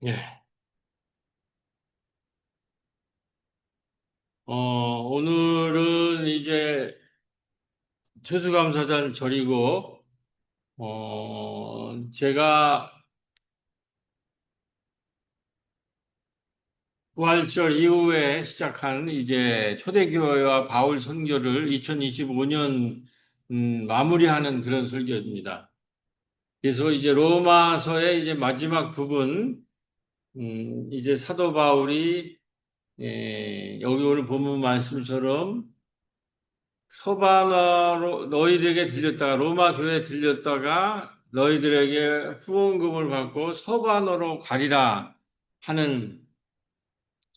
예. 오늘은 이제 추수감사절이고, 제가 부활절 이후에 시작한 이제 초대교회와 바울 선교를 2025년, 마무리하는 그런 설교입니다. 그래서 이제 로마서의 이제 마지막 부분, 이제 사도 바울이, 여기 오늘 본문 말씀처럼 서바나로 너희들에게 들렸다가 로마 교회에 들렸다가 너희들에게 후원금을 받고 서바나로 가리라 하는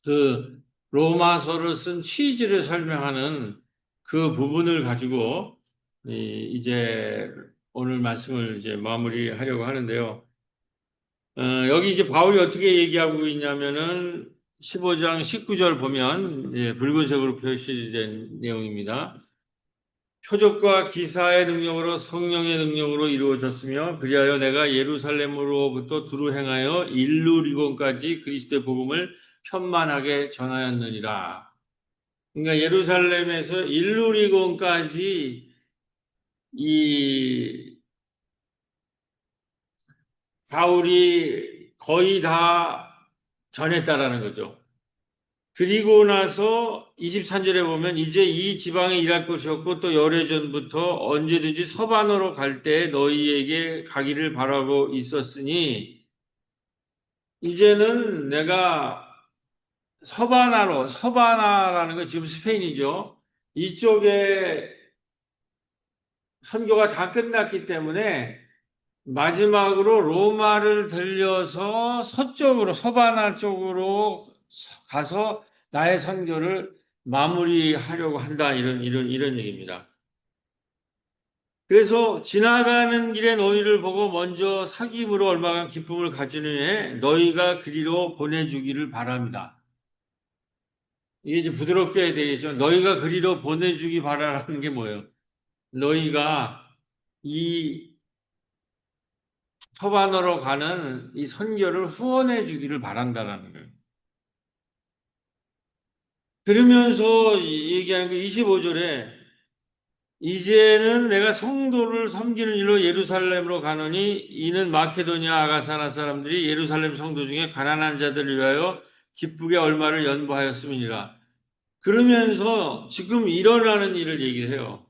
그 로마서를 쓴 취지를 설명하는 그 부분을 가지고 이제 오늘 말씀을 이제 마무리하려고 하는데요. 여기 이제 바울이 어떻게 얘기하고 있냐면은 15장 19절 보면 붉은색으로 표시된 내용입니다. 표적과 기사의 능력으로 성령의 능력으로 이루어졌으며 그리하여 내가 예루살렘으로부터 두루 행하여 일루리곤까지 그리스도의 복음을 편만하게 전하였느니라. 그러니까 예루살렘에서 일루리곤까지 이 바울이 거의 다 전했다라는 거죠. 그리고 나서 23절에 보면 이제 이 지방에 일할 곳이 없고 또 열애전부터 언제든지 서반으로 갈 때 너희에게 가기를 바라고 있었으니 이제는 내가 서바나라는 건 지금 스페인이죠. 이쪽에 선교가 다 끝났기 때문에 마지막으로 로마를 들려서 서쪽으로 서바나 쪽으로 가서 나의 선교를 마무리하려고 한다 이런 얘기입니다. 그래서 지나가는 길에 너희를 보고 먼저 사귐으로 얼마간 기쁨을 가지느니 너희가 그리로 보내주기를 바랍니다. 이게 이제 부드럽게 되겠죠. 너희가 그리로 보내주기 바라라는 게 뭐예요? 너희가 이 서반으로 가는 이 선교를 후원해 주기를 바란다라는 거예요. 그러면서 얘기하는 게 25절에 이제는 내가 성도를 섬기는 일로 예루살렘으로 가노니 이는 마케도니아 아가사나 사람들이 예루살렘 성도 중에 가난한 자들을 위하여 기쁘게 얼마를 연보하였음이니라. 그러면서 지금 일어나는 일을 얘기를 해요.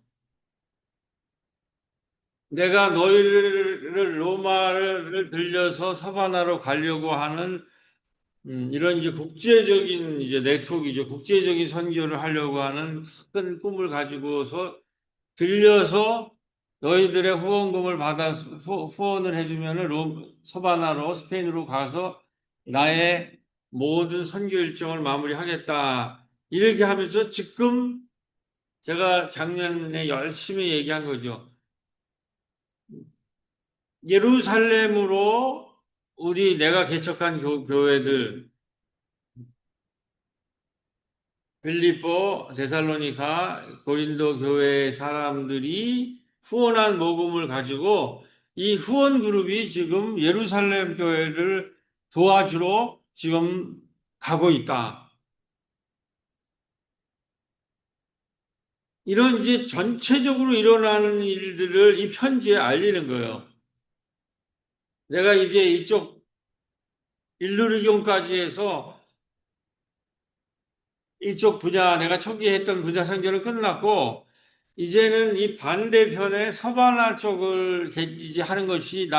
내가 너희를 로마를 들려서 서바나로 가려고 하는 이런 이제 국제적인 이제 네트워크이죠. 국제적인 선교를 하려고 하는 큰 꿈을 가지고서 들려서 너희들의 후원금을 받아 후원을 해주면은 서바나로 스페인으로 가서 나의 모든 선교 일정을 마무리하겠다. 이렇게 하면서 지금 제가 작년에 열심히 얘기한 거죠. 예루살렘으로 내가 개척한 교회들 빌립보, 데살로니가, 고린도 교회 사람들이 후원한 모금을 가지고 이 후원 그룹이 지금 예루살렘 교회를 도와주러 지금 가고 있다. 이런 이제 전체적으로 일어나는 일들을 이 편지에 알리는 거예요. 내가 이제 이쪽 일루리경까지 해서 이쪽 분야, 내가 초기에 했던 분야 선교는 끝났고, 이제는 이 반대편의 서바나 쪽을 이제 하는 것이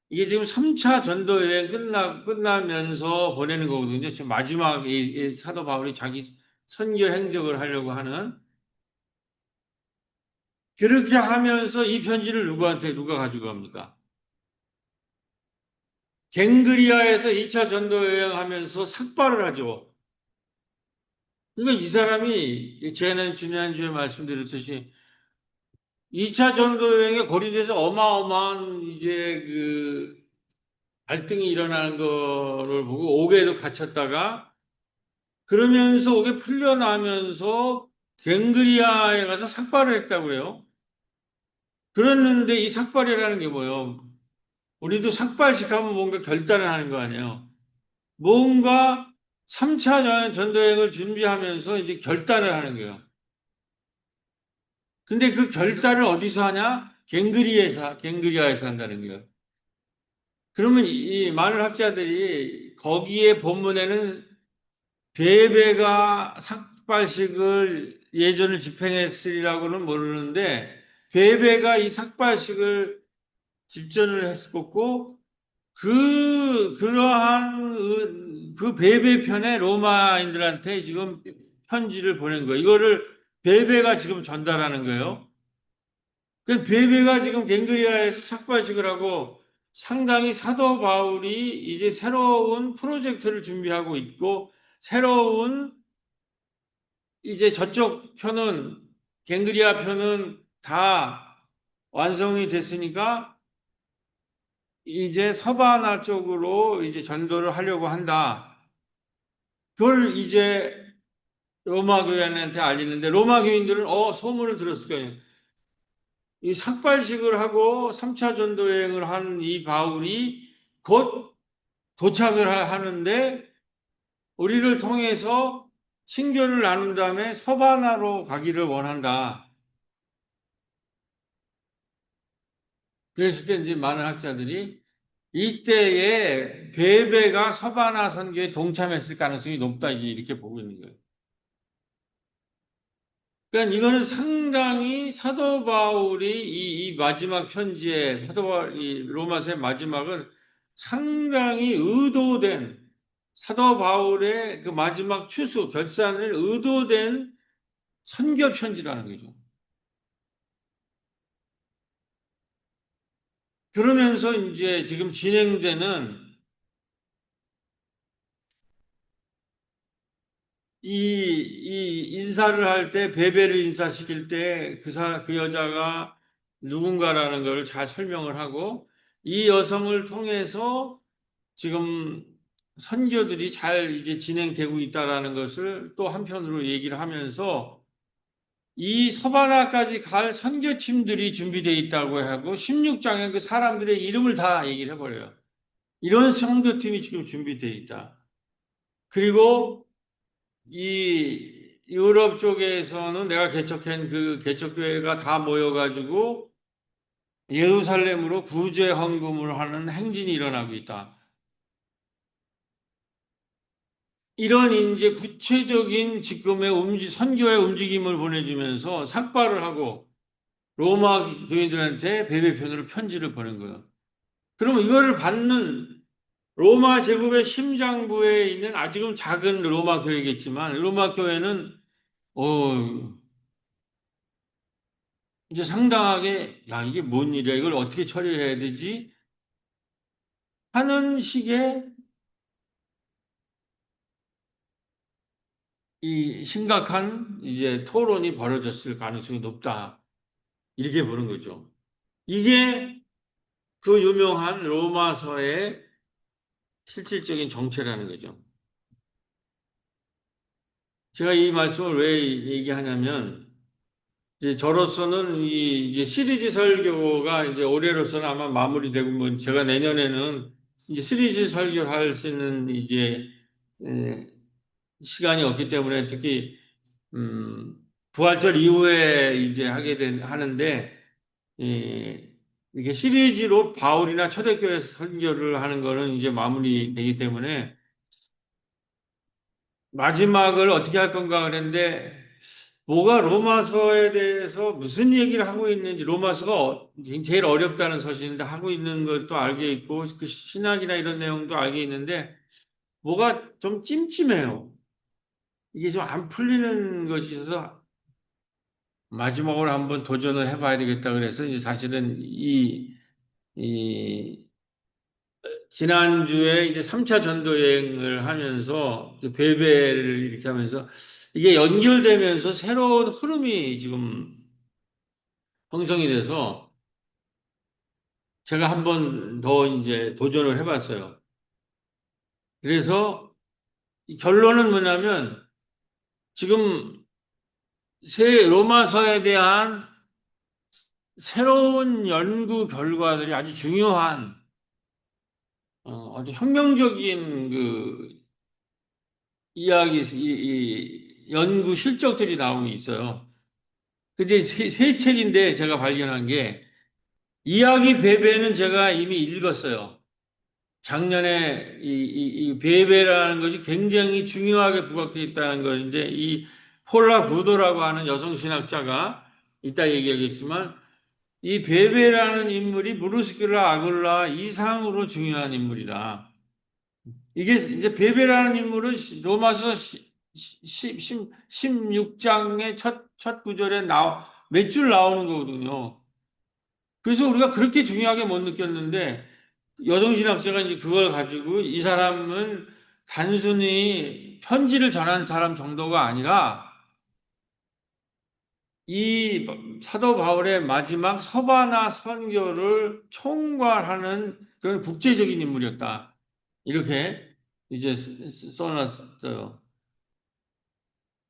이게 지금 3차 전도 여행 끝나면서 보내는 거거든요. 지금 마지막 이 사도 바울이 자기 선교 행적을 하려고 하는. 그렇게 하면서 이 편지를 누가 가지고 갑니까? 갱그리아에서 2차 전도 여행하면서 삭발을 하죠. 그러니까 이 사람이, 제가 지난주에 말씀드렸듯이 2차 전도 여행에 고린도에서 어마어마한 이제 갈등이 일어나는 거를 보고 옥에도 갇혔다가 그러면서 옥에 풀려나면서 갱그리아에 가서 삭발을 했다고 그래요. 그랬는데 이 삭발이라는 게 뭐예요? 우리도 삭발식 하면 뭔가 결단을 하는 거 아니에요. 뭔가 3차 전도여행을 준비하면서 이제 결단을 하는 거예요. 근데 그 결단을 어디서 하냐? 갱그리아에서 한다는 거예요. 그러면 이 많은 학자들이 거기에 본문에는 베베가 삭발식을 예전을 집행했으리라고는 모르는데 베베가 이 삭발식을 집전을 했었고 그러한 그 베베 편에 로마인들한테 지금 편지를 보낸 거예요. 이거를 베베가 지금 전달하는 거예요. 그 베베가 지금 갱그리아에서 삭발식을 하고 상당히 사도 바울이 이제 새로운 프로젝트를 준비하고 있고 새로운 이제 저쪽 편은 갱그리아 편은 다 완성이 됐으니까 이제 서바나 쪽으로 이제 전도를 하려고 한다. 그걸 이제 로마 교인한테 알리는데 로마 교인들은 소문을 들었을 거예요. 이 삭발식을 하고 3차 전도 여행을 한 이 바울이 곧 도착을 하는데 우리를 통해서 친교를 나눈 다음에 서바나로 가기를 원한다. 그랬을 때 이제 많은 학자들이 이때에 베베가 서바나 선교에 동참했을 가능성이 높다 이제 이렇게 보고 있는 거예요. 그러니까 이거는 상당히 사도 바울이 이 마지막 편지에 사도 바울 이 로마서의 마지막은 상당히 의도된 사도 바울의 그 마지막 추수 결산을 의도된 선교 편지라는 거죠. 그러면서 이제 지금 진행되는 이 인사를 할 때, 베베를 인사시킬 때, 그 여자가 누군가라는 걸 잘 설명을 하고, 이 여성을 통해서 지금 선교들이 잘 이제 진행되고 있다라는 것을 또 한편으로 얘기를 하면서, 이 서바나까지 갈 선교팀들이 준비되어 있다고 하고, 16장에 그 사람들의 이름을 다 얘기를 해버려요. 이런 선교팀이 지금 준비되어 있다. 그리고 이 유럽 쪽에서는 내가 개척한 그 개척교회가 다 모여가지고 예루살렘으로 구제 헌금을 하는 행진이 일어나고 있다. 이런 이제 구체적인 지금의 선교의 움직임을 보내주면서 삭발을 하고 로마 교인들한테 베베편으로 편지를 보낸 거예요. 그러면 이거를 받는 로마 제국의 심장부에 있는 아직은 작은 로마 교회겠지만 로마 교회는 어, 이제 상당하게 야 이게 뭔 일이야 이걸 어떻게 처리해야 되지 하는 식의 이 심각한 이제 토론이 벌어졌을 가능성이 높다 이렇게 보는 거죠. 이게 그 유명한 로마서의 실질적인 정체라는 거죠. 제가 이 말씀을 왜 얘기하냐면 이제 저로서는 이 이제 시리즈 설교가 이제 올해로서는 아마 마무리되고 뭐 제가 내년에는 이제 시리즈 설교를 할 수 있는 이제 시간이 없기 때문에 특히 부활절 이후에 이제 하는데 이게 시리즈로 바울이나 초대교회 설교를 하는 거는 이제 마무리되기 때문에 마지막을 어떻게 할 건가 그랬는데 뭐가 로마서에 대해서 무슨 얘기를 하고 있는지 로마서가 제일 어렵다는 서신인데 하고 있는 것도 알게 있고 그 신학이나 이런 내용도 알게 있는데 뭐가 좀 찜찜해요. 이게 좀 안 풀리는 것이 있어서 마지막으로 한번 도전을 해봐야 되겠다 그래서 이제 사실은 이 지난주에 이제 3차 전도 여행을 하면서 베베를 이렇게 하면서 이게 연결되면서 새로운 흐름이 지금 형성이 돼서 제가 한번 더 이제 도전을 해봤어요. 그래서 이 결론은 뭐냐면 지금 새 로마서에 대한 새로운 연구 결과들이 아주 중요한 아주 혁명적인 그 이야기, 연구 실적들이 나오고 있어요. 근데 세 책인데 제가 발견한 게 이야기 베베는 제가 이미 읽었어요. 작년에 이 베베라는 것이 굉장히 중요하게 부각되어 있다는 것인데 이 폴라 구도라고 하는 여성 신학자가 이따 얘기하겠지만 이 베베라는 인물이 무르스킬라 아굴라 이상으로 중요한 인물이다. 이게 이제 베베라는 인물은 로마서 16장의 첫 구절에 몇 줄 나오는 거거든요. 그래서 우리가 그렇게 중요하게 못 느꼈는데 여성신학자가 이제 그걸 가지고 이 사람은 단순히 편지를 전한 사람 정도가 아니라 이 사도 바울의 마지막 서바나 선교를 총괄하는 그런 국제적인 인물이었다. 이렇게 이제 써놨어요.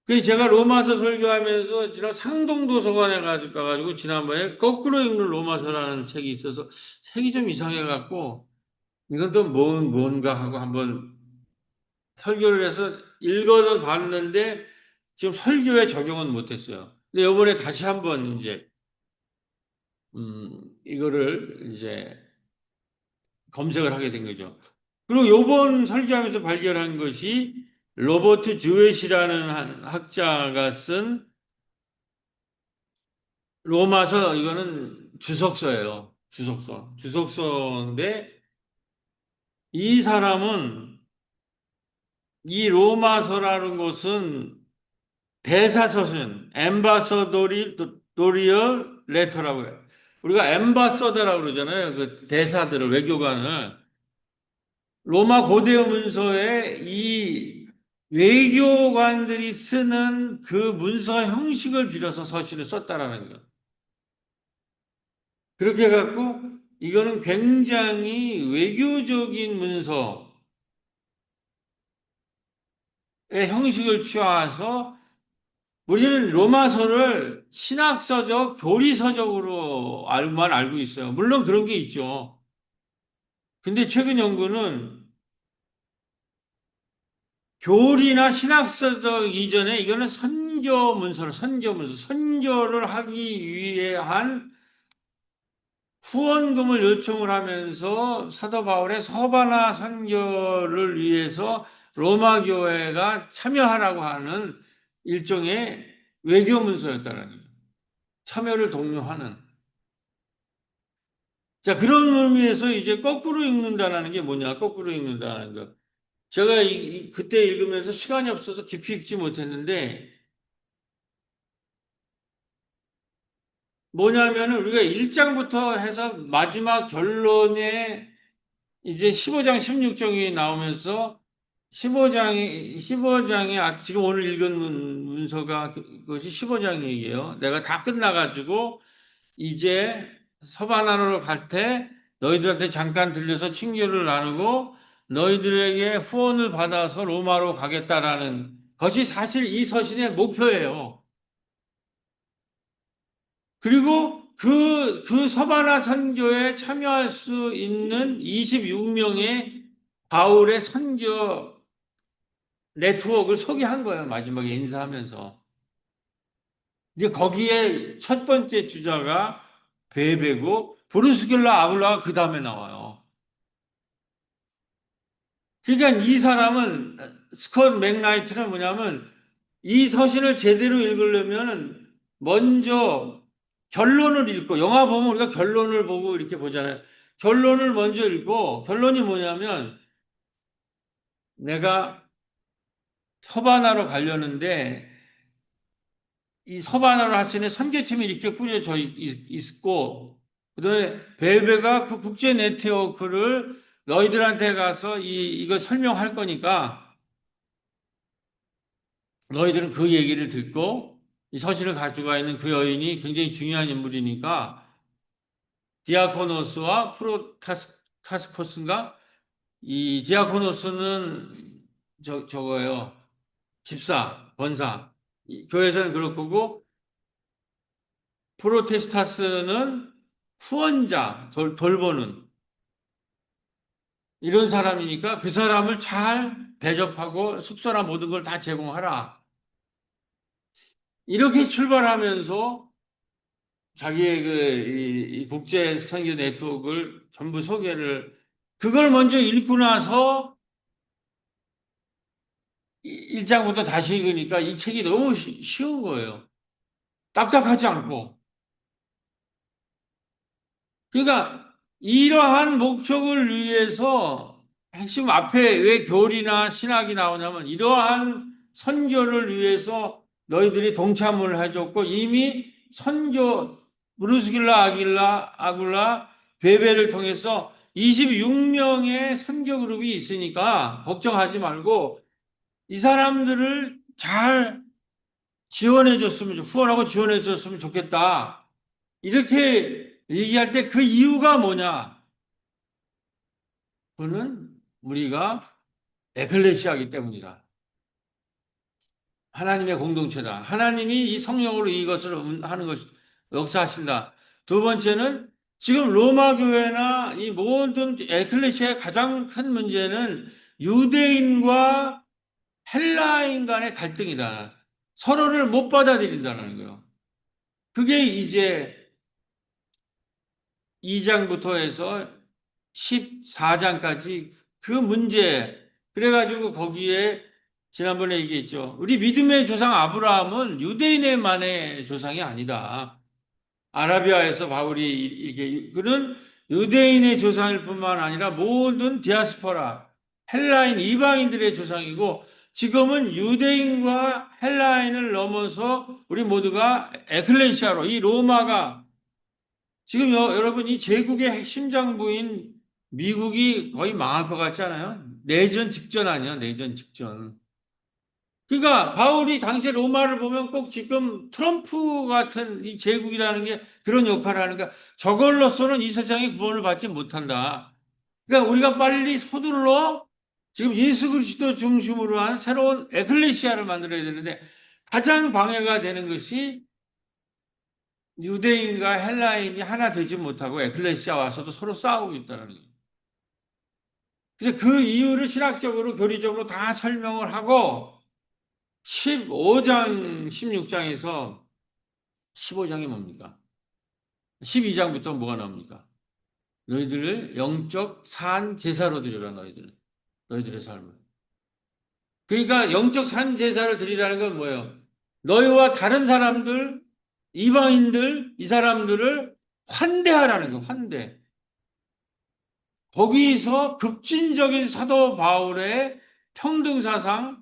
그 제가 로마서 설교하면서 지난 상동도서관에 가가지고 지난번에 거꾸로 읽는 로마서라는 책이 있어서 책이 좀 이상해갖고 이건 또 뭔가 하고 한번 설교를 해서 읽어는 봤는데 지금 설교에 적용은 못했어요. 근데 이번에 다시 한번 이제 이거를 이제 검색을 하게 된 거죠. 그리고 요번 설교하면서 발견한 것이 로버트 주웨시라는 한 학자가 쓴 로마서, 이거는 주석서예요. 주석서. 주석서인데 이 사람은 이 로마서라는 것은 대사서신, 엠바서도리얼 레터라고 해요. 우리가 엠바서더라고 그러잖아요. 그 대사들을, 외교관을. 로마 고대 문서에 이 외교관들이 쓰는 그 문서 형식을 빌어서 서신을 썼다라는 거예요. 그렇게 해갖고 이거는 굉장히 외교적인 문서의 형식을 취해서 우리는 로마서를 신학서적, 교리서적으로 알고만 알고 있어요. 물론 그런 게 있죠. 근데 최근 연구는 교리나 신학서적 이전에 이거는 선교를 하기 위한 후원금을 요청을 하면서 사도 바울의 서바나 선교를 위해서 로마 교회가 참여하라고 하는 일종의 외교 문서였다는 거죠. 참여를 독려하는. 자, 그런 의미에서 이제 거꾸로 읽는다는 게 뭐냐? 거꾸로 읽는다는 거. 제가 그때 읽으면서 시간이 없어서 깊이 읽지 못했는데 뭐냐면은 우리가 1장부터 해서 마지막 결론에 이제 15장, 16장이 나오면서 15장에 지금 오늘 읽은 문서가 그것이 15장이에요. 내가 다 끝나가지고 이제 서바나로 갈 때 너희들한테 잠깐 들려서 친교를 나누고 너희들에게 후원을 받아서 로마로 가겠다라는 것이 사실 이 서신의 목표예요. 그리고 그 서바나 선교에 참여할 수 있는 26명의 바울의 선교 네트워크를 소개한 거예요. 마지막에 인사하면서. 이제 거기에 첫 번째 주자가 베베고 브루스길라 아굴라가 그 다음에 나와요. 그러니까 이 사람은 스콧 맥나이트는 뭐냐면 이 서신을 제대로 읽으려면 먼저 결론을 읽고 영화 보면 우리가 결론을 보고 이렇게 보잖아요. 결론을 먼저 읽고 결론이 뭐냐면 내가 서바나로 가려는데 이 서바나로 하시는 선교팀이 이렇게 꾸려져 있고 그다음에 베베가 그 국제 네트워크를 너희들한테 가서 이거 설명할 거니까 너희들은 그 얘기를 듣고 이 서신을 가지고 있는 그 여인이 굉장히 중요한 인물이니까 디아코노스와 프로타스포스인가? 이 디아코노스는 저거예요. 집사, 권사. 교회에서는 그럴 거고 프로테스타스는 후원자, 돌보는. 이런 사람이니까 그 사람을 잘 대접하고 숙소나 모든 걸 다 제공하라. 이렇게 출발하면서 자기의 이 국제 선교 네트워크를 전부 소개를, 그걸 먼저 읽고 나서 1장부터 다시 읽으니까 이 책이 너무 쉬운 거예요. 딱딱하지 않고. 그러니까 이러한 목적을 위해서 핵심 앞에 왜 교리나 신학이 나오냐면 이러한 선교를 위해서 너희들이 동참을 해줬고 이미 선교 브루스길라 아굴라 베베를 통해서 26명의 선교 그룹이 있으니까 걱정하지 말고 이 사람들을 잘 후원하고 지원해 줬으면 좋겠다. 이렇게 얘기할 때 그 이유가 뭐냐? 그거는 우리가 에클레시아이기 때문이다. 하나님의 공동체다. 하나님이 이 성령으로 이것을 하는 것, 역사하신다. 두 번째는 지금 로마 교회나 이 모든 에클레시아의 가장 큰 문제는 유대인과 헬라인 간의 갈등이다. 서로를 못 받아들인다는 거예요. 그게 이제 2장부터 해서 14장까지 그 문제, 그래가지고 거기에 지난번에 얘기했죠. 우리 믿음의 조상 아브라함은 유대인의만의 조상이 아니다. 아라비아에서 바울이 이렇게, 그는 유대인의 조상일 뿐만 아니라 모든 디아스포라, 헬라인, 이방인들의 조상이고, 지금은 유대인과 헬라인을 넘어서 우리 모두가 에클레시아로, 이 로마가 지금 여러분 이 제국의 핵심 장부인 미국이 거의 망할 것 같지 않아요? 내전 직전 아니야, 내전 직전. 그러니까 바울이 당시 로마를 보면 꼭 지금 트럼프 같은 이 제국이라는 게 그런 역할을 하니까 저걸로서는 이 세상에 구원을 받지 못한다. 그러니까 우리가 빨리 서둘러 지금 예수 그리스도 중심으로 한 새로운 에클레시아를 만들어야 되는데 가장 방해가 되는 것이 유대인과 헬라인이 하나 되지 못하고 에클레시아 와서도 서로 싸우고 있다는 거예요. 그래서 그 이유를 신학적으로 교리적으로 다 설명을 하고 15장, 16장에서 15장이 뭡니까? 12장부터 뭐가 나옵니까? 너희들을 영적 산 제사로 드리라 너희들의 삶을. 그러니까 영적 산 제사를 드리라는 건 뭐예요? 너희와 다른 사람들, 이방인들, 이 사람들을 환대하라는 거예요. 환대. 거기서 급진적인 사도 바울의 평등사상,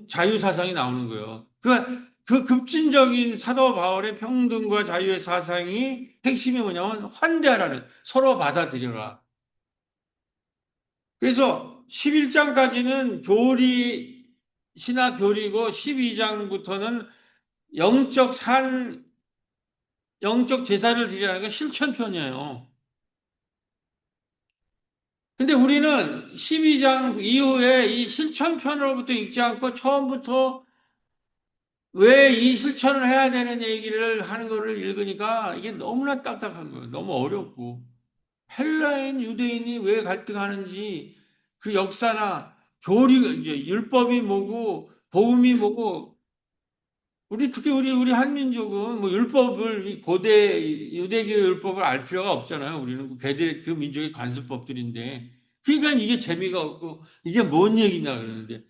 자유사상이 나오는 거예요. 그 급진적인 사도 바울의 평등과 자유의 사상이 핵심이 뭐냐면 환대하라는, 서로 받아들여라. 그래서 11장까지는 신학 교리고 12장부터는 영적 영적 제사를 드리라는 건 실천편이에요. 근데 우리는 12장 이후에 이 실천편으로부터 읽지 않고 처음부터 왜 이 실천을 해야 되는 얘기를 하는 거를 읽으니까 이게 너무나 딱딱한 거예요. 너무 어렵고. 헬라인, 유대인이 왜 갈등하는지 그 역사나 이제 율법이 뭐고, 복음이 뭐고, 특히 우리 한민족은 뭐 율법을, 이 고대 유대교 율법을 알 필요가 없잖아요. 우리는 그 민족의 관습법들인데. 그러니까 이게 재미가 없고, 이게 뭔 얘기냐 그러는데.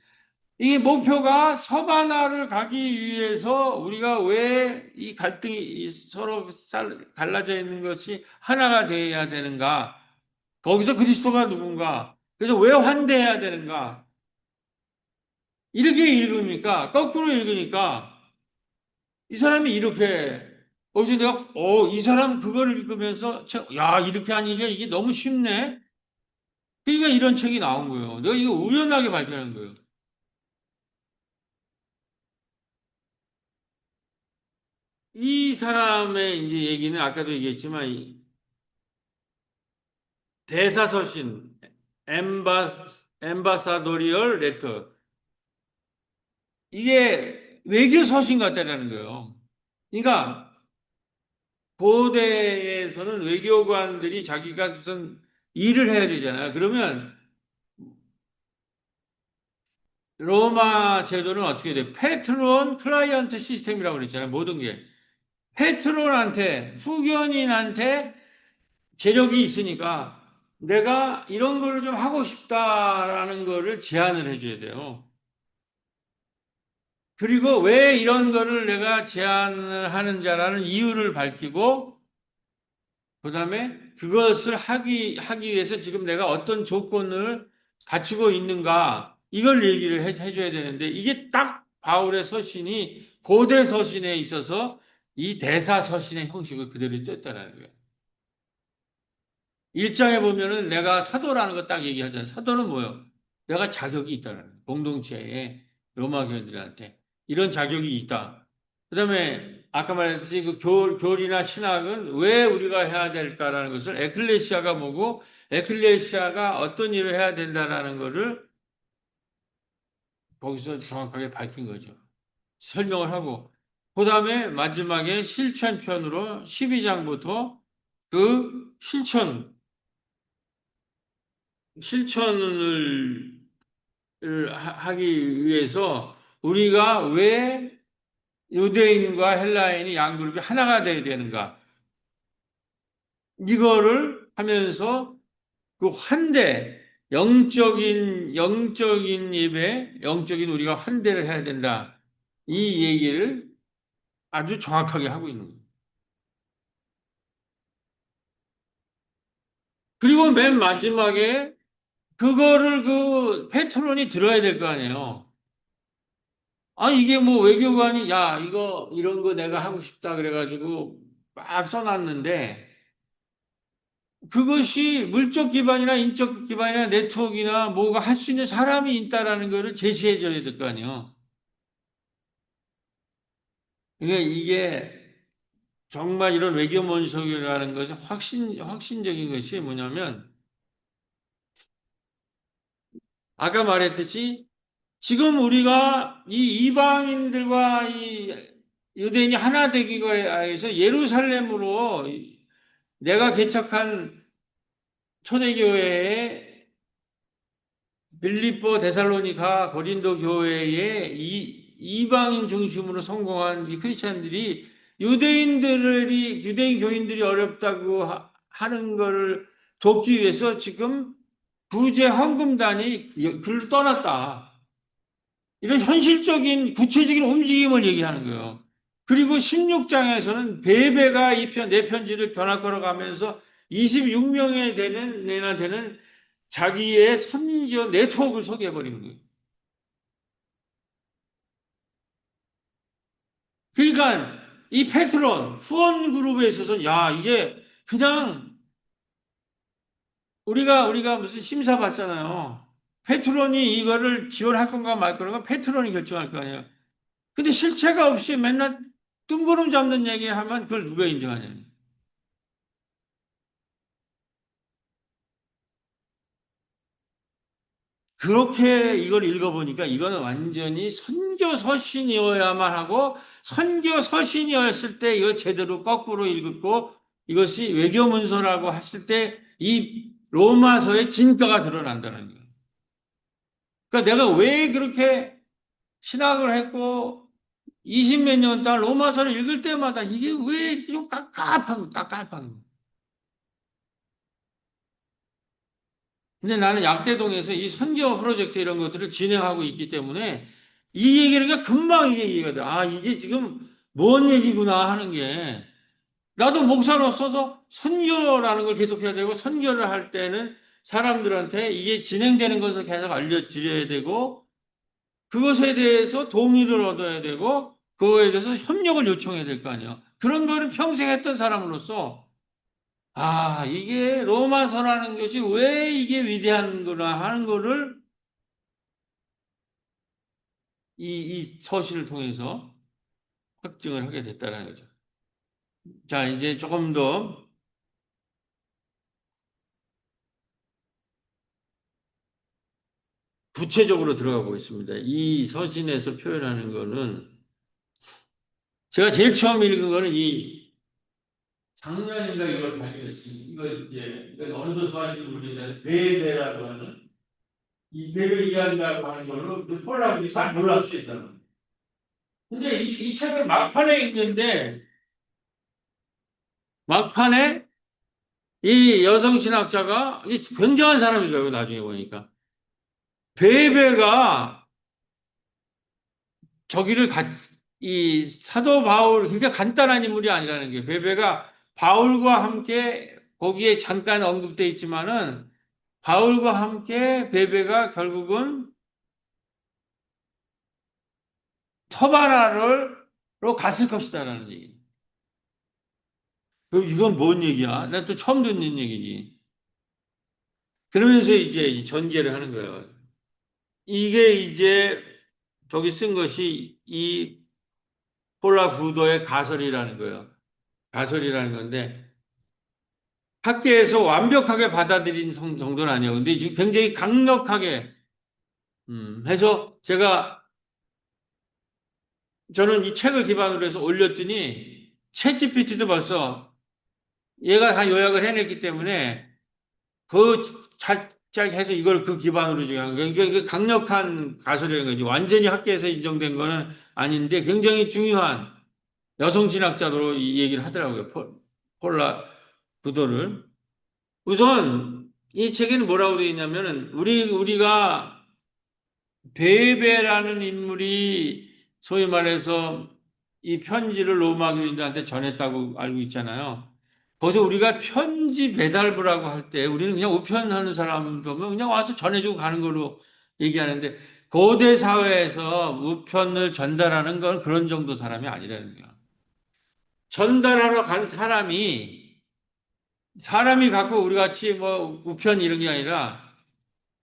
이 목표가 서바나를 가기 위해서 우리가 왜 이 갈등이 서로 갈라져 있는 것이 하나가 되어야 되는가? 거기서 그리스도가 누군가? 그래서 왜 환대해야 되는가? 이렇게 읽으니까, 거꾸로 읽으니까, 이 사람이 이렇게, 어제 내가, 이 사람 그거를 읽으면서, 야, 이렇게 하니까 이게 너무 쉽네? 그러니까 이런 책이 나온 거예요. 내가 이거 우연하게 발견한 거예요. 이 사람의 이제 얘기는 아까도 얘기했지만, 대사서신, 엠바사도리얼 레터. 이게 외교서신 같다라는 거예요. 그러니까, 고대에서는 외교관들이 자기가 무슨 일을 해야 되잖아요. 그러면 로마 제도는 어떻게 돼요? 패트론 클라이언트 시스템이라고 그랬잖아요. 모든 게. 패트론한테, 후견인한테 재력이 있으니까 내가 이런 거를 좀 하고 싶다라는 거를 제안을 해줘야 돼요. 그리고 왜 이런 거를 내가 제안을 하는 자라는 이유를 밝히고, 그 다음에 그것을 하기 위해서 지금 내가 어떤 조건을 갖추고 있는가, 이걸 얘기를 해줘야 되는데, 이게 딱 바울의 서신이 고대 서신에 있어서 이 대사 서신의 형식을 그대로 떴다는 거예요. 1장에 보면은 내가 사도라는 거 딱 얘기하잖아요. 사도는 뭐예요? 내가 자격이 있다는 거예요. 공동체에 로마 교인들한테 이런 자격이 있다. 그다음에 아까 말했듯이 그 교리나 신학은 왜 우리가 해야 될까라는 것을 에클레시아가 뭐고 에클레시아가 어떤 일을 해야 된다라는 것을 거기서 정확하게 밝힌 거죠. 설명을 하고 그다음에 마지막에 실천편으로 12장부터 그 실천을 하기 위해서 우리가 왜 유대인과 헬라인이 양그룹이 하나가 되어야 되는가? 이거를 하면서 그 환대, 영적인 예배, 영적인 우리가 환대를 해야 된다. 이 얘기를 아주 정확하게 하고 있는 거예요. 그리고 맨 마지막에 그거를 그 페트론이 들어야 될 거 아니에요. 아, 이게 뭐 외교관이, 야, 이런 거 내가 하고 싶다 그래가지고 막 써놨는데, 그것이 물적 기반이나 인적 기반이나 네트워크나 뭐가 할 수 있는 사람이 있다라는 거를 제시해줘야 될 거 아니에요. 그러니까 이게 정말 이런 외교문서라는 것이 확신적인 것이 뭐냐면, 아까 말했듯이 지금 우리가 이 이방인들과 이 유대인이 하나 되기 위해서 예루살렘으로 내가 개척한 초대교회에 빌립보, 데살로니가, 고린도 교회에 이방인 중심으로 성공한 이 크리스천들이 유대인 교인들이 어렵다고 하는 거를 돕기 위해서 지금 구제 헌금단이 그를 떠났다. 이런 현실적인 구체적인 움직임을 얘기하는 거예요. 그리고 16장에서는 베베가 내 편지를 변화 걸어가면서 26명에 내나 되는 자기의 선교 네트워크를 소개해버리는 거예요. 그러니까 이 페트론 후원 그룹에 있어서 야 이게 그냥 우리가 무슨 심사 받잖아요. 페트론이 이거를 지원할 건가 말 건가 페트론이 결정할 거 아니에요. 근데 실체가 없이 맨날 뜬구름 잡는 얘기하면 그걸 누가 인정하냐. 그렇게 이걸 읽어보니까 이거는 완전히 선교서신이어야만 하고 선교서신이었을 때 이걸 제대로 거꾸로 읽고 이것이 외교문서라고 했을 때 이 로마서의 진가가 드러난다는 거예요. 그러니까 내가 왜 그렇게 신학을 했고 20몇 년 동안 로마서를 읽을 때마다 이게 왜 이렇게 좀 깝깝한 근데 나는 약대동에서 이 선교 프로젝트 이런 것들을 진행하고 있기 때문에 이 얘기를 그러니까 금방 이게 이해가 돼. 아, 이게 지금 뭔 얘기구나 하는 게 나도 목사로서도 선교라는 걸 계속해야 되고 선교를 할 때는 사람들한테 이게 진행되는 것을 계속 알려드려야 되고 그것에 대해서 동의를 얻어야 되고 그거에 대해서 협력을 요청해야 될 거 아니에요. 그런 거를 평생 했던 사람으로서 아, 이게 로마서라는 것이 왜 이게 위대한 거나 하는 거를 이 서신을 통해서 확증을 하게 됐다는 거죠. 자, 이제 조금 더 구체적으로 들어가 보겠습니다. 이 서신에서 표현하는 거는 제가 제일 처음 읽은 거는 이 작년인가 이걸 발견했습니다. 이거 이제 이건 어느 도서관인지 모르겠는데 베베라고 하는 이대로 이해한다고 하는 걸로 폴라들이 잘 몰랐을 수 있다는 거예요. 근데 이 책은 막판에 있는데 막판에 이 여성 신학자가 굉장한 사람이더라고요. 나중에 보니까 베베가 저기를 이 사도 바울 그러니까 간단한 인물이 아니라는 게 베베가 바울과 함께 거기에 잠깐 언급돼 있지만은 바울과 함께 베베가 결국은 터바라로 갔을 것이다라는 얘기. 이건 뭔 얘기야? 나 또 처음 듣는 얘기지. 그러면서 이제 전개를 하는 거예요. 이게 이제 저기 쓴 것이 이 폴라 구도의 가설이라는 거예요. 가설이라는 건데 학계에서 완벽하게 받아들인 정도는 아니에요. 근데 지금 굉장히 강력하게 해서 저는 이 책을 기반으로 해서 올렸더니 챗GPT도 벌써 얘가 다 요약을 해냈기 때문에 그 잘 해서 이걸 그 기반으로 지금 한 거예요. 이게 강력한 가설이라는 거지. 완전히 학계에서 인정된 거는 아닌데 굉장히 중요한 여성 진학자로 이 얘기를 하더라고요. 폴라 부도를. 우선 이 책에는 뭐라고 되어 있냐면은 우리가 베베라는 인물이 소위 말해서 이 편지를 로마 교인들한테 전했다고 알고 있잖아요. 거기서 우리가 편지 배달부라고 할 때 우리는 그냥 우편하는 사람도 그냥 와서 전해주고 가는 걸로 얘기하는데 고대 사회에서 우편을 전달하는 건 그런 정도 사람이 아니라는 거야. 전달하러 간 사람이 갖고 우리 같이 뭐 우편 이런 게 아니라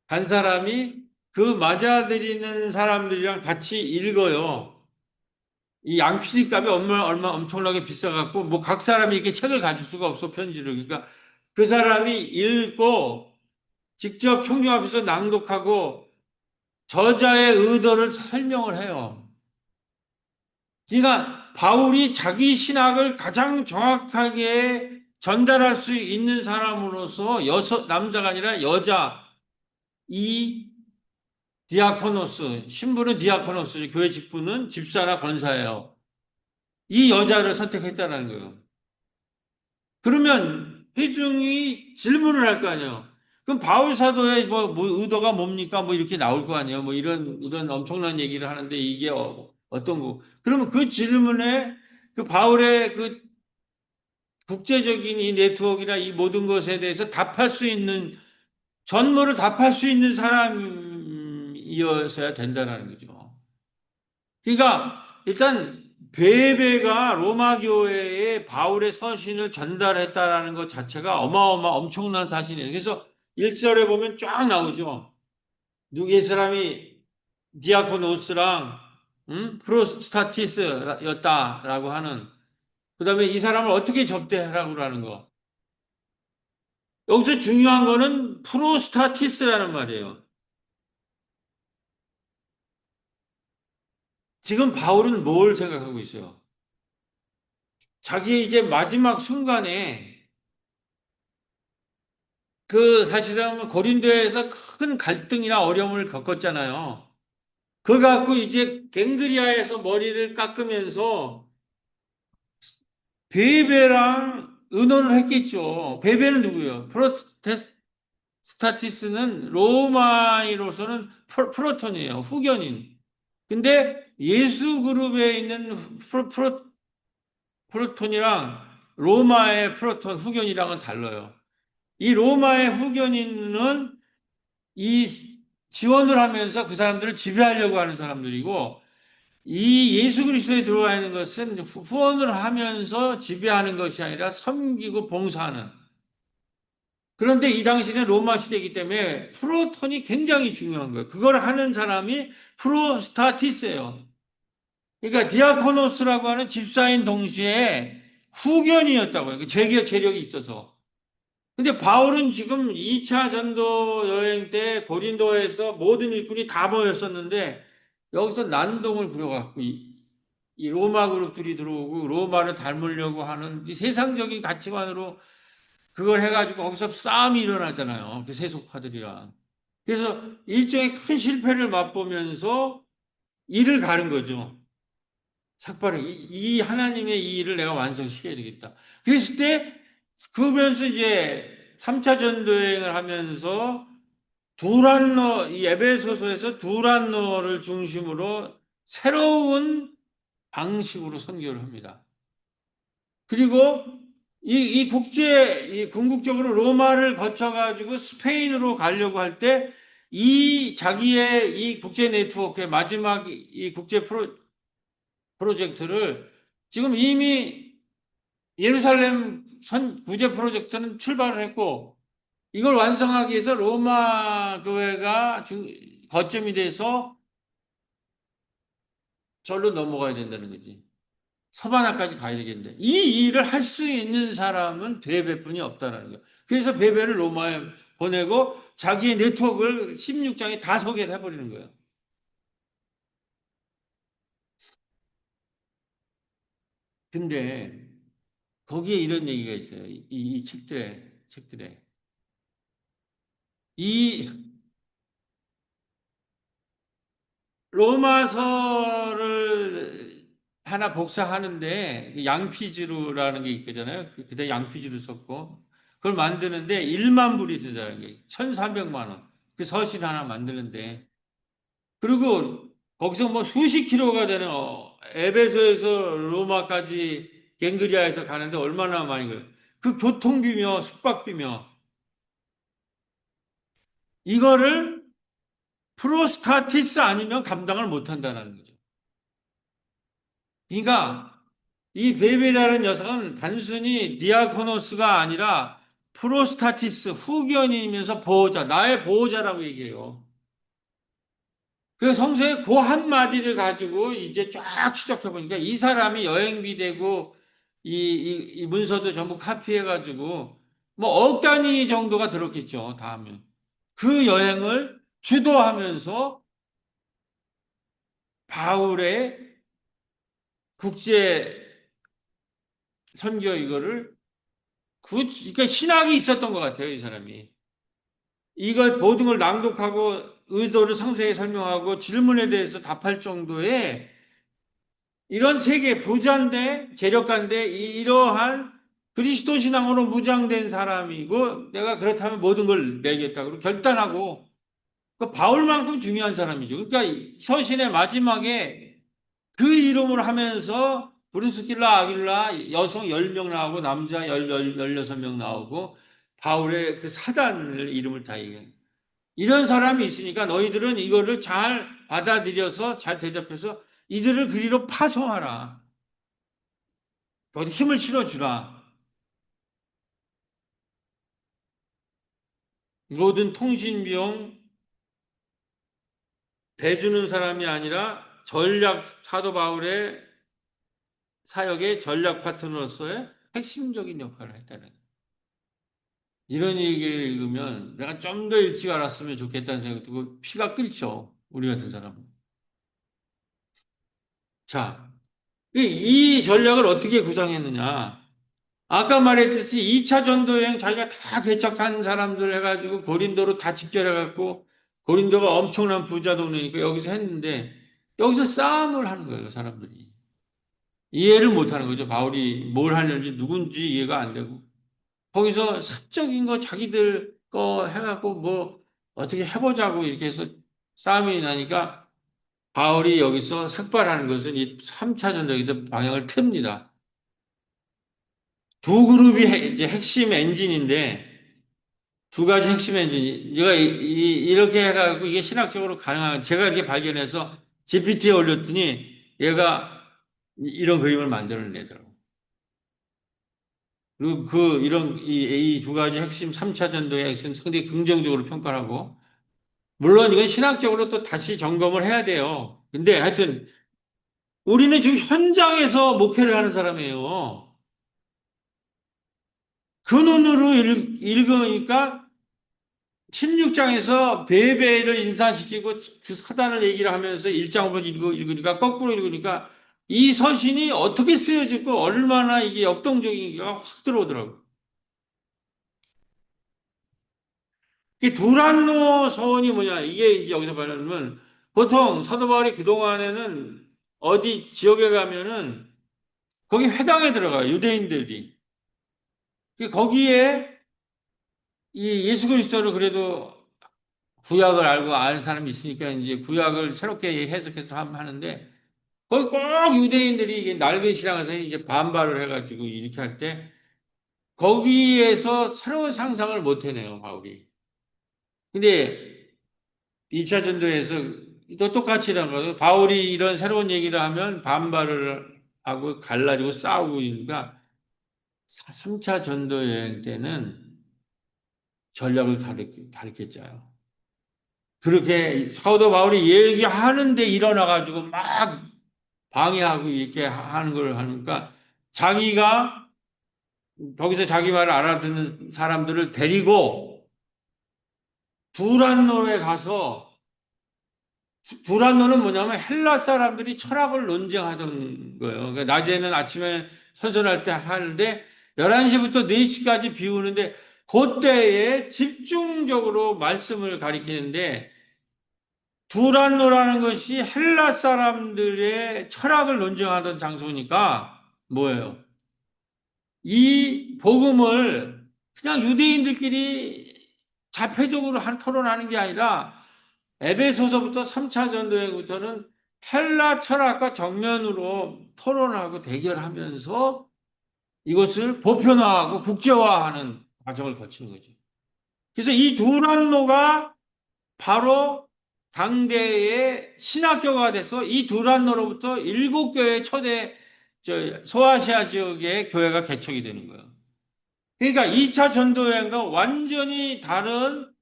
간 사람이 그 맞아들이는 사람들이랑 같이 읽어요. 이 양피지 값이 얼마 엄청나게 비싸갖고 뭐 각 사람이 이렇게 책을 가질 수가 없어 편지를. 그러니까 그 사람이 읽고 직접 형용 앞에서 낭독하고 저자의 의도를 설명을 해요. 그러니까 바울이 자기 신학을 가장 정확하게 전달할 수 있는 사람으로서 남자가 아니라 여자 이 디아코노스 신부는 디아코노스 교회 직분은 집사나 권사예요. 이 여자를 선택했다는 거예요. 그러면 회중이 질문을 할 거 아니에요. 그럼 바울 사도의 뭐 의도가 뭡니까? 뭐 이렇게 나올 거 아니에요. 뭐 이런 엄청난 얘기를 하는데 이게 어떤 거? 그러면 그 질문에 그 바울의 그 국제적인 이 네트워크나 이 모든 것에 대해서 답할 수 있는 전모를 답할 수 있는 사람이어서야 된다는 거죠. 그러니까 일단 베베가 로마 교회에 바울의 서신을 전달했다라는 것 자체가 엄청난 사실이에요. 그래서 1절에 보면 쫙 나오죠. 누구의 사람이 디아코노스랑 프로스타티스였다라고 하는 그다음에 이 사람을 어떻게 접대하라고 하는 거. 여기서 중요한 거는 프로스타티스라는 말이에요. 지금 바울은 뭘 생각하고 있어요? 자기 이제 마지막 순간에 그 사실은 고린도에서 큰 갈등이나 어려움을 겪었잖아요. 그걸 갖고 이제 갱그리아에서 머리를 깎으면서 베베랑 의논을 했겠죠. 베베는 누구예요? 프로테스타티스는 로마인으로서는 프로톤이에요. 후견인. 근데 예수 그룹에 있는 프로톤이랑 로마의 프로톤 후견이랑은 달라요. 이 로마의 후견인은 이 지원을 하면서 그 사람들을 지배하려고 하는 사람들이고 이 예수 그리스도에 들어와 있는 것은 후원을 하면서 지배하는 것이 아니라 섬기고 봉사하는. 그런데 이 당시는 로마 시대이기 때문에 프로톤이 굉장히 중요한 거예요. 그걸 하는 사람이 프로스타티스예요. 그러니까 디아코노스라고 하는 집사인 동시에 후견이었다고요. 재력이 있어서. 근데 바울은 지금 2차 전도 여행 때 고린도에서 모든 일꾼이 다 모였었는데 여기서 난동을 부려갖고 이 로마 그룹들이 들어오고 로마를 닮으려고 하는 이 세상적인 가치관으로 그걸 해가지고 거기서 싸움이 일어나잖아요. 그 세속파들이랑. 그래서 일종의 큰 실패를 맛보면서 일을 가른 거죠. 삭발을 이 하나님의 이 일을 내가 완성시켜야 되겠다. 그랬을 때 그러면서 이제 3차 전도여행을 하면서 두란노 이 에베소서에서 두란노를 중심으로 새로운 방식으로 선교를 합니다. 그리고 이 궁극적으로 로마를 거쳐가지고 스페인으로 가려고 할 때 이 자기의 이 국제 네트워크의 마지막 이 국제 프로젝트를 지금 이미 예루살렘 구제 프로젝트는 출발을 했고 이걸 완성하기 위해서 로마 교회가 거점이 돼서 절로 넘어가야 된다는 거지. 서바나까지 가야 되겠는데 이 일을 할 수 있는 사람은 베베뿐이 없다는 거예요. 그래서 베베를 로마에 보내고 자기의 네트워크를 16장에 다 소개를 해버리는 거예요. 근데 거기에 이런 얘기가 있어요. 이 책들에. 이 로마서를 하나 복사하는데 양피지루라는 게 있잖아요. 그때 양피지루 썼고 그걸 만드는데 1만 불이 든다는 게 1,300만 원. 그 서신 하나 만드는데 그리고 거기서 뭐 수십 킬로가 되는 에베소에서 로마까지 갱그리아에서 가는데 얼마나 많이 걸려. 그 교통비며 숙박비며 이거를 프로스타티스 아니면 감당을 못 한다는 거죠. 그러니까 이 베베라는 녀석은 단순히 디아코노스가 아니라 프로스타티스 후견이면서 보호자, 나의 보호자라고 얘기해요. 그 성서의 그 한마디를 가지고 이제 쫙 추적해 보니까 이 사람이 여행비 되고 이 문서도 전부 카피해가지고 뭐 억 단위 정도가 들었겠죠. 다음에 그 여행을 주도하면서 바울의 국제 선교 이거를 그러니까 신학이 있었던 것 같아요, 이 사람이. 이걸 모든 걸 낭독하고 의도를 상세히 설명하고 질문에 대해서 답할 정도의 이런 세계 부자인데 재력가인데 이러한 그리스도 신앙으로 무장된 사람이고 내가 그렇다면 모든 걸 내겠다. 그리고 결단하고 그 바울만큼 중요한 사람이죠. 그러니까 서신의 마지막에 그 이름을 하면서 브루스길라 아길라 여성 10명 나오고 남자 16명 나오고 바울의 그 사단을 이름을 다 얘기해요. 이런 사람이 있으니까 너희들은 이거를 잘 받아들여서 잘 대접해서 이들을 그리로 파송하라. 어디 힘을 실어주라. 모든 통신 비용 대주는 사람이 아니라 전략 사도 바울의 사역의 전략 파트너로서의 핵심적인 역할을 했다는 거예요. 이런 얘기를 읽으면 내가 좀 더 일찍 알았으면 좋겠다는 생각이 들고 피가 끓죠. 우리 같은 사람은. 자, 이 전략을 어떻게 구상했느냐. 아까 말했듯이 2차 전도 여행 자기가 다 개척한 사람들 해가지고 고린도로 다 집결해갖고 고린도가 엄청난 부자 동네니까 여기서 했는데 여기서 싸움을 하는 거예요, 사람들이. 이해를 못 하는 거죠. 바울이 뭘 하는지 누군지 이해가 안 되고. 거기서 사적인 거 자기들 거 해갖고 뭐 어떻게 해보자고 이렇게 해서 싸움이 나니까 바울이 여기서 삭발하는 것은 이 3차 전쟁의 방향을 틉니다. 두 그룹이 이제 핵심 엔진인데 두 가지 핵심 엔진. 얘가 이렇게 해가지고 이게 신학적으로 가능한 제가 이렇게 발견해서 GPT에 올렸더니 얘가 이런 그림을 만들어내더라고. 그리고 이런 이 두 가지 핵심 3차 전도의 핵심 상당히 긍정적으로 평가하고 물론 이건 신학적으로 또 다시 점검을 해야 돼요. 근데 하여튼 우리는 지금 현장에서 목회를 하는 사람이에요. 그 눈으로 읽으니까 16장에서 베베를 인사시키고 그 사단을 얘기를 하면서 1장으로 읽으니까 거꾸로 읽으니까 이 서신이 어떻게 쓰여지고 얼마나 이게 역동적인가 확 들어오더라고요. 이 두란노 서원이 뭐냐? 이게 이제 여기서 말하면 보통 사도 바울이 그동안에는 어디 지역에 가면은 거기 회당에 들어가요. 유대인들이. 거기에 이 예수 그리스도를 그래도 구약을 알고 아는 사람이 있으니까 이제 구약을 새롭게 해석해서 하는데 거기 꼭 유대인들이 이게 날개 신앙에서 이제 반발을 해가지고 이렇게 할 때 거기에서 새로운 상상을 못 해내요, 바울이. 근데 2차 전도에서 또 똑같이 이런 거예요. 바울이 이런 새로운 얘기를 하면 반발을 하고 갈라지고 싸우고 이러니까 3차 전도 여행 때는 전략을 다르게 짜요. 그렇게 사도 바울이 얘기하는데 일어나가지고 막 방해하고 이렇게 하는 걸 하니까 자기가 거기서 자기 말을 알아듣는 사람들을 데리고 두란노에 가서 두란노는 뭐냐면 헬라 사람들이 철학을 논쟁하던 거예요. 그러니까 낮에는 아침에 선선할 때 하는데 11시부터 4시까지 비우는데 그때에 집중적으로 말씀을 가리키는데 두란노라는 것이 헬라 사람들의 철학을 논쟁하던 장소니까 뭐예요? 이 복음을 그냥 유대인들끼리 자폐적으로 토론하는 게 아니라 에베소서부터 3차 전도회부터는 헬라 철학과 정면으로 토론하고 대결하면서 이것을 보편화하고 국제화하는 과정을 거치는 거죠. 그래서 이 두란노가 바로 당대의 신학교가 돼서 이 두란노로부터 7교회 초대 소아시아 지역의 교회가 개척이 되는 거예요. 그러니까 2차 전도여행과 완전히 다른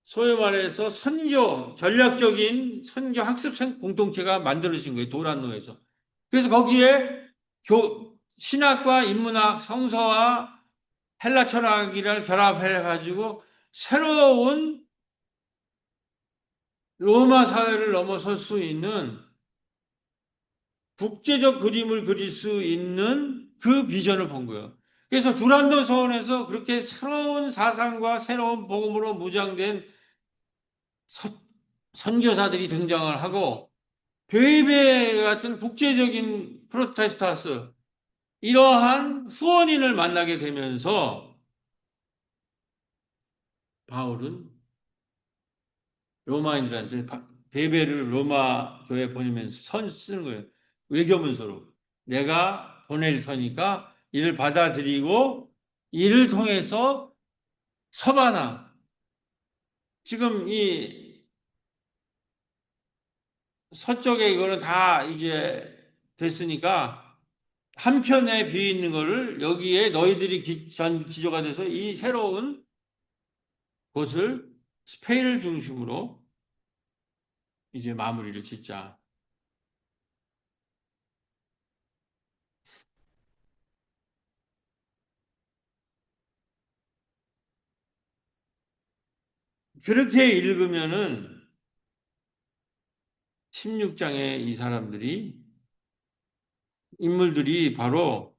소위 말해서 선교, 전략적인 선교 학습 공동체가 만들어진 거예요. 도란노에서. 그래서 거기에 신학과 인문학, 성서와 헬라 철학이를 결합해가지고 새로운 로마 사회를 넘어설 수 있는 국제적 그림을 그릴 수 있는 그 비전을 본 거예요. 그래서 두란노 서원에서 그렇게 새로운 사상과 새로운 복음으로 무장된 선교사들이 등장을 하고 베이베 같은 국제적인 프로테스타스 이러한 후원인을 만나게 되면서 바울은 로마인들한테 베베를 로마 교회에 보내면서 쓰는 거예요. 외교문서로. 내가 보낼 터니까 이를 받아들이고 이를 통해서 서바나 지금 이 서쪽에 이거는 다 이제 됐으니까 한편에 비어 있는 거를 여기에 너희들이 기조가 돼서 이 새로운 곳을 스페인을 중심으로 이제 마무리를 짓자. 그렇게 읽으면은 16장의 이 사람들이 인물들이 바로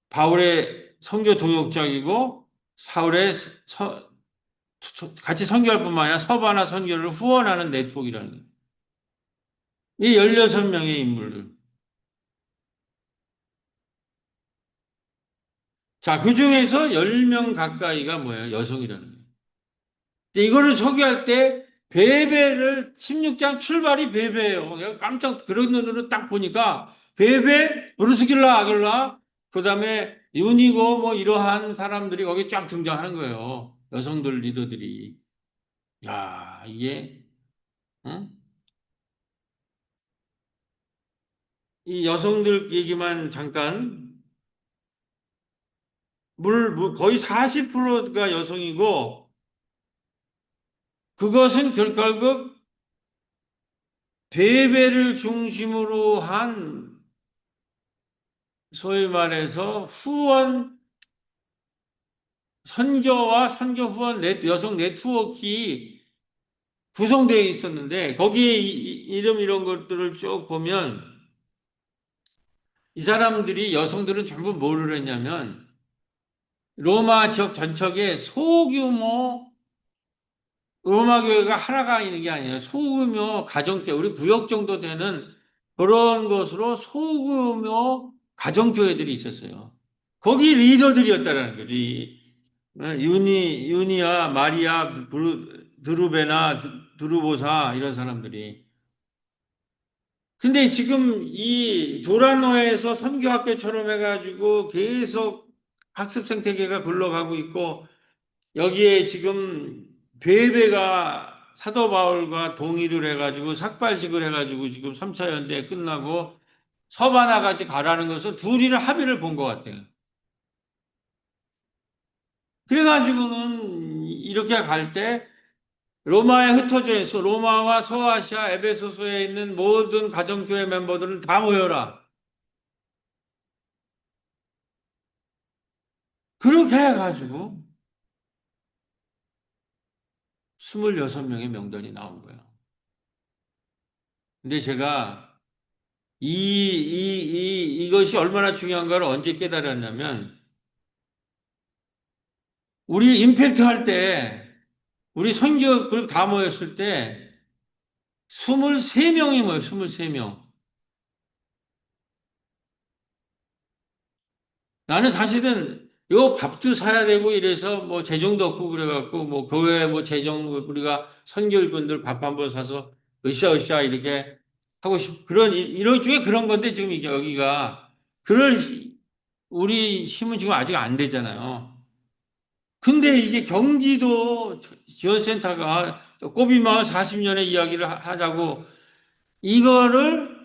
바울의 선교 동역자이고 사울의 같이 선교할 뿐만 아니라 서바나 선교를 후원하는 네트워크라는 거예요. 이 16명의 인물들. 자, 그 중에서 10명 가까이가 뭐예요? 여성이라는 거예요. 이거를 소개할 때 베베를 16장 출발이 베베예요. 내가 깜짝 그런 눈으로 딱 보니까 베베, 브루스길라 아글라, 그 다음에 유니고 뭐 이러한 사람들이 거기 쫙 등장하는 거예요. 여성들 리더들이. 야, 이게 응? 이 여성들 얘기만 잠깐 거의 40%가 여성이고 그것은 결국 베베를 중심으로 한 소위 말해서 후원 선교와 선교 후원 여성 네트워크 구성되어 있었는데 거기에 이름 이런 것들을 쭉 보면 이 사람들이 여성들은 전부 뭐를 했냐면 로마 지역 전역에 소규모 로마 교회가 하나가 있는 게 아니에요. 소규모 가정교회, 우리 구역 정도 되는 그런 것으로 소규모 가정교회들이 있었어요. 거기 리더들이었다라는 거죠. 유니아, 마리아, 드루베나, 드루보사 이런 사람들이. 근데 지금 이 도라노에서 선교학교처럼 해가지고 계속 학습 생태계가 굴러가고 있고 여기에 지금 베베가 사도 바울과 동의를 해가지고 삭발식을 해가지고 지금 3차 연대 끝나고 서바나까지 가라는 것을 둘이는 합의를 본 것 같아요. 그래가지고는 이렇게 갈 때 로마에 흩어져 있어. 로마와 서아시아 에베소서에 있는 모든 가정교회 멤버들은 다 모여라. 그렇게 해가지고 26명의 명단이 나온 거예요. 근데 제가 이것이 얼마나 중요한가를 언제 깨달았냐면 우리 임팩트 할 때 우리 선교 그룹 다 모였을 때 23명이 모여요. 23명. 나는 사실은 요 밥도 사야 되고 이래서 뭐 재정도 없고 그래갖고 뭐 교회 뭐 재정 우리가 선교일분들 밥 한 번 사서 으쌰으쌰 이렇게 하고 그런 이런 중에 그런 건데 지금 이게 여기가 그럴 우리 힘은 지금 아직 안 되잖아요. 근데 이게 경기도 지원센터가 꼬비마을 40년의 이야기를 하자고 이거를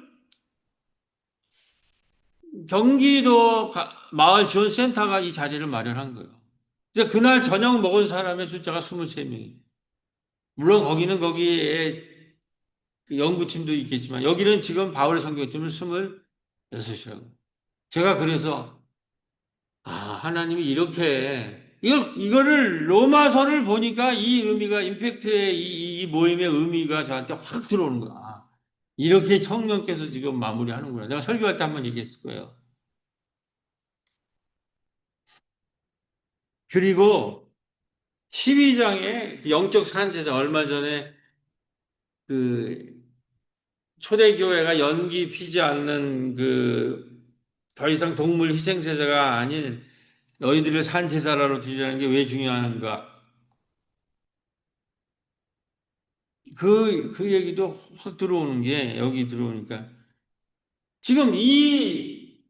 경기도 마을 지원센터가 이 자리를 마련한 거예요. 근데 그날 저녁 먹은 사람의 숫자가 23명이에요. 물론 거기는 거기에 그 연구팀도 있겠지만 여기는 지금 바울의 선교팀은 26이라고. 제가 그래서 하나님이 이렇게 이거를 로마서를 보니까 이 의미가 임팩트의 이 모임의 의미가 저한테 확 들어오는 거야. 이렇게 성령께서 지금 마무리하는구나. 내가 설교할 때 한번 얘기했을 거예요. 그리고 12장에 영적 산제사 얼마 전에 그 초대교회가 연기 피지 않는 그 더 이상 동물 희생제사가 아닌 너희들을 산제사라로 드리라는 게 왜 중요한가? 그 얘기도 확 들어오는 게 여기 들어오니까 지금 이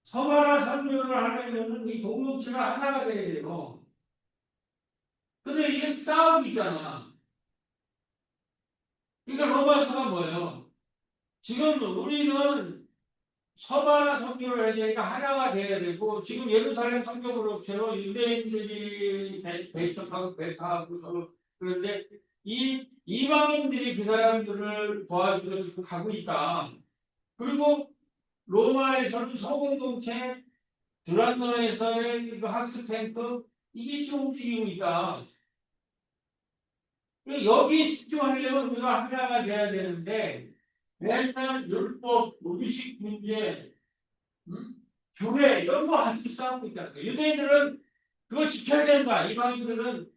서바나 선교를 하려면 이 공동체가 하나가 돼야 돼요. 근데 이게 싸움이잖아. 그러니까 로마서가 뭐예요? 지금 우리는 서바나 선교를 해야 되니까 하나가 돼야 되고 지금 예루살렘 선교그룹처럼 유대인들이 배척하고 배타하고 서로 그런데 이 이방인들이 그 사람들을 도와주러 지금 가고 있다. 그리고 로마에서는 소공동체, 두란노에서의 그 학습 탱크 이게 지금 움직이고 있다. 여기에 집중하려면 우리가 하나가 돼야 되는데 맨날 율법, 의식 문제, 교회 이런 거 가지고 싸우고 있다는 거예요. 유대인들은 그거 지켜야 된다. 이방인들은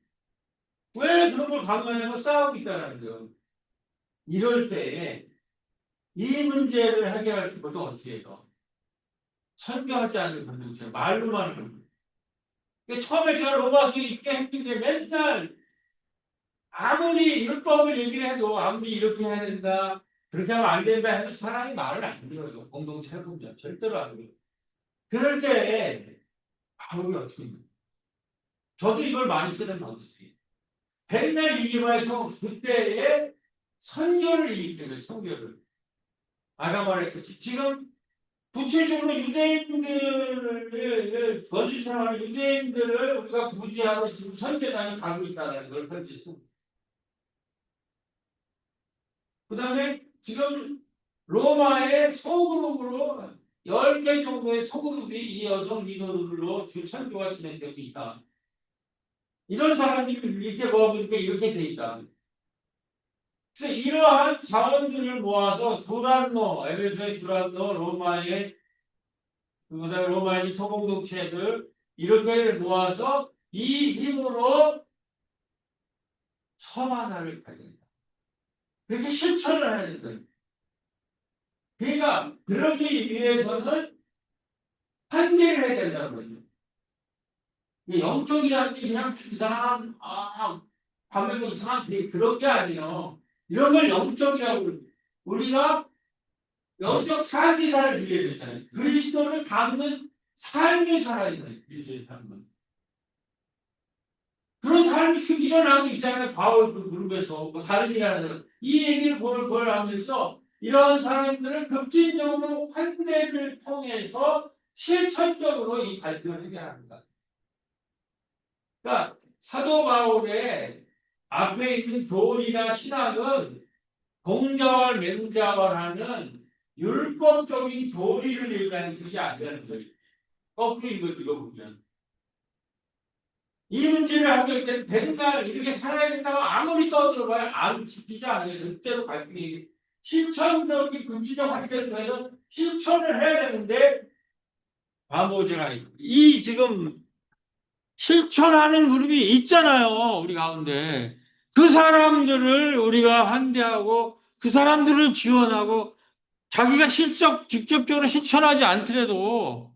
왜 그런 걸 강요하냐고 싸우고 있다는 거예요. 이럴 때 이 문제를 해결할 것도 어떻게 해요? 설교하지 않는 공동체, 말로만 하는 거예요. 처음에 제가 로마서 읽기 힘든데 맨날 아무리 율법을 얘기를 해도 아무리 이렇게 해야 된다, 그렇게 하면 안 된다 해도 사람이 말을 안 들어요. 공동체를 보면 절대로 안 들어요. 그럴 때 바울이 어떻게 해요? 저도 이걸 많이 쓰는 방식이에요. 백날 이기마에서 그때의 선교를 일으키는 거예요. 선교를. 아까 말했듯이 지금 구체적으로 유대인들을 거짓말하는 유대인들을 우리가 구제하고 지금 선교단이 가고 있다는 걸 설계했습니다. 그 다음에 지금 로마의 소그룹으로 10개 정도의 소그룹이 이 여성 리더들로 지금 선교가 진행되고 있다. 이런 사람들이 이렇게 모으니까 이렇게 돼 있다. 그래서 이러한 자원들을 모아서 두란노, 에베소의 두란노, 로마의 그다음에 로마의 소공동체들 이렇게 모아서 이 힘으로 섬 하나를 가진다. 그렇게 실천을 해야 된다. 그러니까 그러기 위해서는 환대를 해야 된다는 거죠. 영적이라는 게 그냥 이상한, 밤에 이상한 그런 게 아니에요. 이런 걸 영적이라고 그래요. 우리가 영적 삶을 누려야 된다. 그리스도를 닮는 삶을 살아야 된다. 그리스도의 삶은. 그런 삶이 지금 일어나고 있잖아요. 바울 그 그룹에서 뭐 다른 일 하는 이 얘기를 벌벌 하면서 이런 사람들을 급진적으로 환대를 통해서 실천적으로 이 갈등을 해결합니다. 그러니까 사도 바울의 앞에 있는 교리나 신학은 공자와 맹자와라는 율법적인 교리를 얘기하는 것이 아니라는 거예요. 거꾸로 읽어보면. 이 문제를 하게 될 때 맨날 이렇게 살아야 된다고 아무리 떠들어봐야 안 지키지 않아요. 절대로 갈등이 실천적인 금지적 활동을 통해서 실천을 해야 되는데 바보제가 이 지금 실천하는 그룹이 있잖아요. 우리 가운데. 그 사람들을 우리가 환대하고 그 사람들을 지원하고 자기가 직접적으로 실천하지 않더라도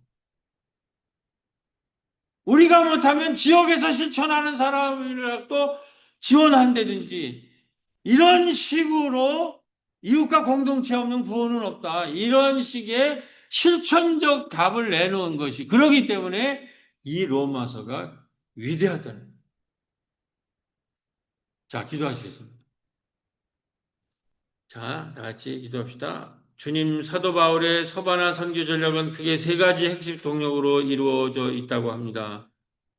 우리가 못하면 지역에서 실천하는 사람을 또 지원한다든지 이런 식으로 이웃과 공동체 없는 구원은 없다. 이런 식의 실천적 답을 내놓은 것이 그렇기 때문에 이 로마서가 위대하다는 거예요. 자, 기도하시겠습니다. 자, 다 같이 기도합시다. 주님, 사도 바울의 서바나 선교 전략은 크게 세 가지 핵심 동력으로 이루어져 있다고 합니다.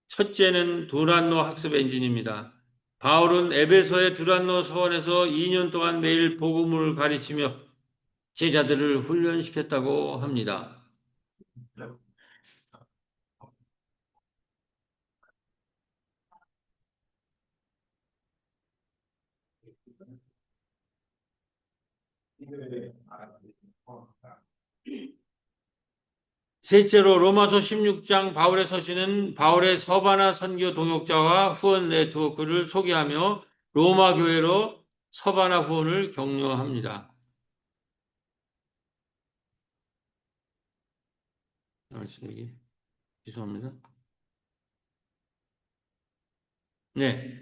첫째는 두란노 학습 엔진입니다. 바울은 에베소의 두란노 서원에서 2년 동안 매일 복음을 가르치며 제자들을 훈련시켰다고 합니다. 셋째로 로마서 16장 바울의 서신은 바울의 서바나 선교 동역자와 후원 네트워크를 소개하며 로마 교회로 서바나 후원을 격려합니다. 죄송합니다. 네.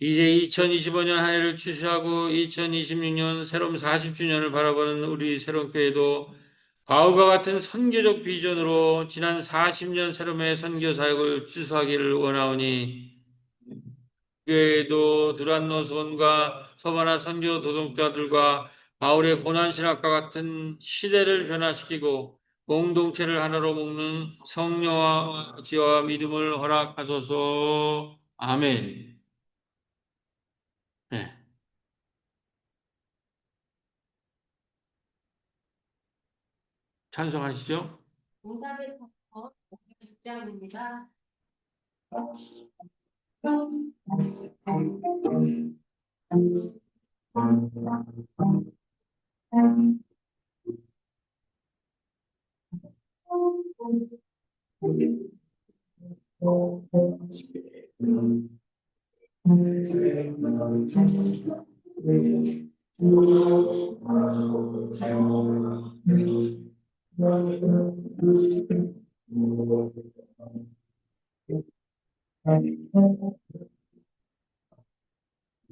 이제 2025년 한 해를 추수하고 2026년 새로운 40주년을 바라보는 우리 새로운 교회도 바울과 같은 선교적 비전으로 지난 40년 새롬의 선교 사역을 추수하기를 원하오니 교회도 두란노선과 서바나 선교 도동자들과 바울의 고난신학과 같은 시대를 변화시키고 공동체를 하나로 묶는 성령과 지혜와 믿음을 허락하소서. 아멘. 네. 찬송하시죠. 응답의 터 직장입니다.